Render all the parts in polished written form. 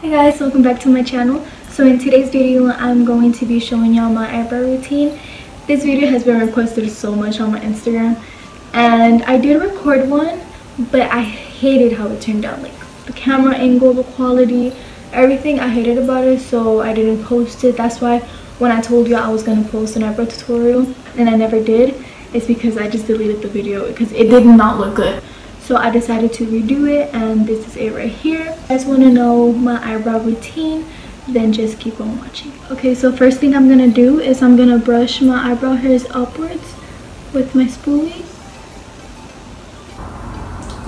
Hey guys, welcome back to my channel. So in today's video I'm going to be showing y'all my eyebrow routine. This video has been requested so much on my Instagram and I did record one, but I hated how it turned out. Like the camera angle, the quality, everything I hated about it, so I didn't post it. That's why when I told you I was going to post an eyebrow tutorial and I never did, it's because I just deleted the video because it did not look good. So I decided to redo it, and this is it right here. If you guys want to know my eyebrow routine, then just keep on watching. Okay, so first thing I'm gonna do is I'm gonna brush my eyebrow hairs upwards with my spoolie,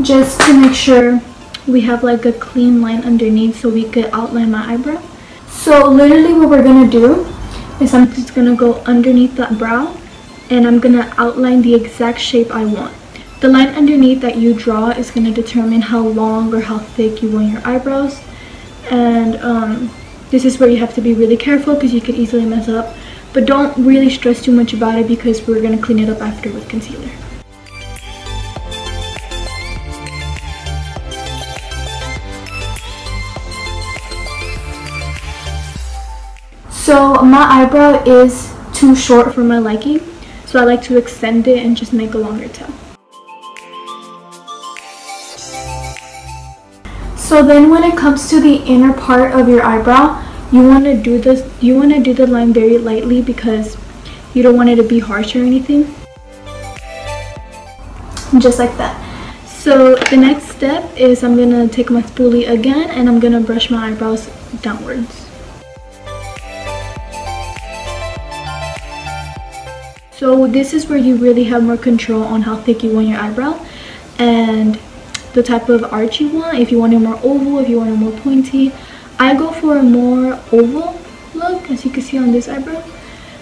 just to make sure we have like a clean line underneath so we could outline my eyebrow. So literally what we're gonna do is I'm just gonna go underneath that brow and I'm gonna outline the exact shape I want. The line underneath that you draw is going to determine how long or how thick you want your eyebrows, and this is where you have to be really careful because you could easily mess up, but don't really stress too much about it because we're going to clean it up after with concealer. So my eyebrow is too short for my liking, so I like to extend it and just make a longer tail. So then when it comes to the inner part of your eyebrow, you want to do the line very lightly because you don't want it to be harsh or anything. Just like that. So the next step is I'm going to take my spoolie again and I'm going to brush my eyebrows downwards. So this is where you really have more control on how thick you want your eyebrow and the type of arch you want. If you want it more oval, if you want it more pointy. I go for a more oval look, as you can see on this eyebrow.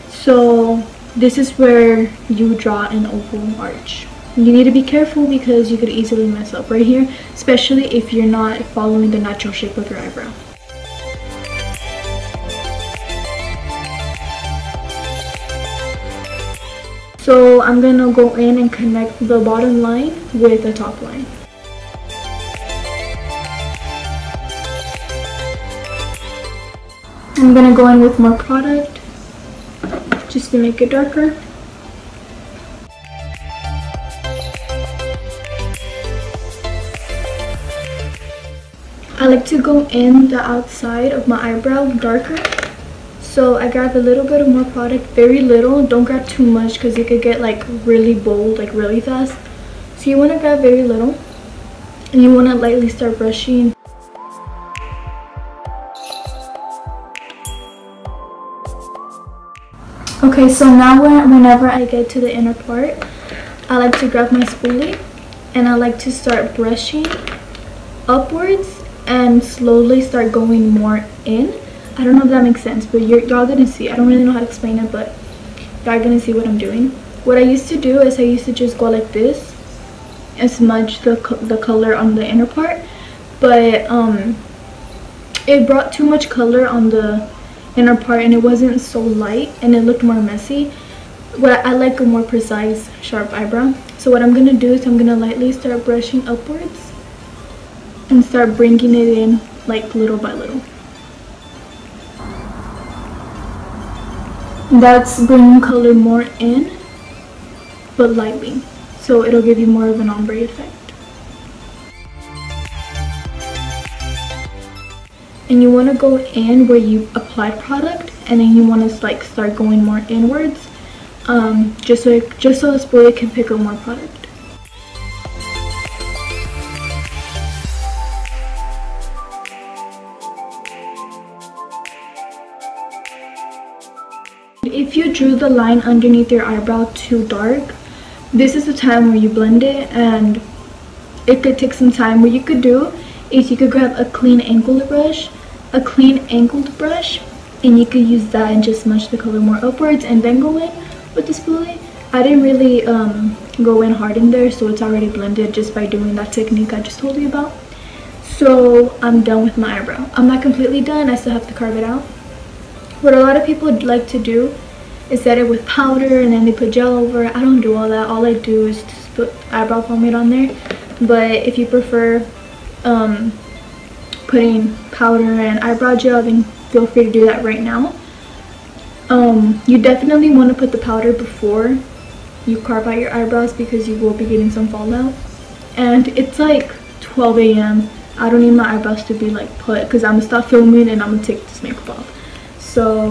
So this is where you draw an oval arch. You need to be careful because you could easily mess up right here, especially if you're not following the natural shape of your eyebrow. So I'm gonna go in and connect the bottom line with the top line. I'm gonna go in with more product just to make it darker. I like to go in the outside of my eyebrow darker. So I grab a little bit of more product, very little. Don't grab too much because it could get like really bold, like really fast. So you want to grab very little and you want to lightly start brushing. Okay, so now whenever I get to the inner part, I like to grab my spoolie and I like to start brushing upwards and slowly start going more in. I don't know if that makes sense, but y'all gonna see. I don't really know how to explain it, but y'all gonna see what I'm doing. What I used to do is I used to just go like this and smudge the color on the inner part, but it brought too much color on the inner part and it wasn't so light and it looked more messy. I like a more precise, sharp eyebrow. So what I'm gonna do is I'm gonna lightly start brushing upwards and start bringing it in like little by little. That's bringing color more in, but lightly, so it'll give you more of an ombre effect. And you want to go in where you applied product, and then you want to like start going more inwards, just so the spoolie can pick up more product. If you drew the line underneath your eyebrow too dark, this is the time where you blend it, and it could take some time. What you could do is you could grab a clean angled brush, and you could use that and just smudge the color more upwards and then go in with the spoolie. I didn't really go in hard in there, so it's already blended just by doing that technique I just told you about. So I'm done with my eyebrow. I'm not completely done, I still have to carve it out. What a lot of people like to do is set it with powder and then they put gel over it. I don't do all that. All I do is just put eyebrow pomade on there. But if you prefer putting powder and eyebrow gel, then feel free to do that right now. You definitely want to put the powder before you carve out your eyebrows because you will be getting some fallout. And it's like 12 a.m. I don't need my eyebrows to be like put because I'm gonna stop filming and I'm gonna take this makeup off. So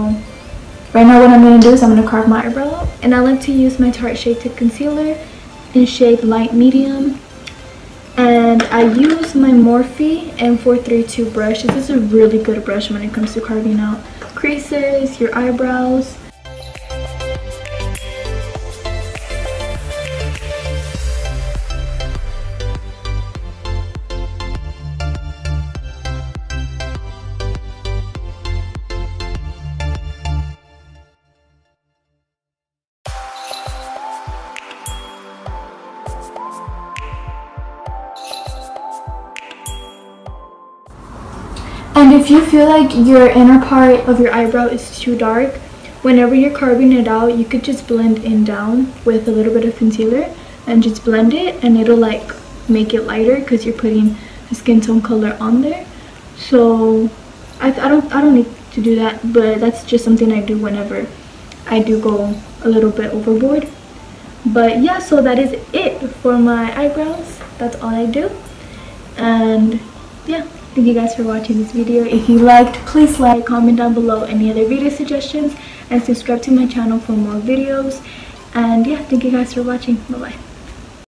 right now what I'm gonna do is I'm gonna carve my eyebrow out, and I like to use my Tarte Shade Tip Concealer in shade light medium. And I use my Morphe M432 brush. This is a really good brush when it comes to carving out creases, your eyebrows. And if you feel like your inner part of your eyebrow is too dark, whenever you're carving it out, you could just blend in down with a little bit of concealer and just blend it, and it'll like make it lighter because you're putting the skin tone color on there. So I don't need to do that, but that's just something I do whenever I do go a little bit overboard. But yeah, so that is it for my eyebrows. That's all I do. And yeah, thank you guys for watching this video. If you liked, please like, comment down below any other video suggestions, and subscribe to my channel for more videos. And yeah, thank you guys for watching. Bye bye.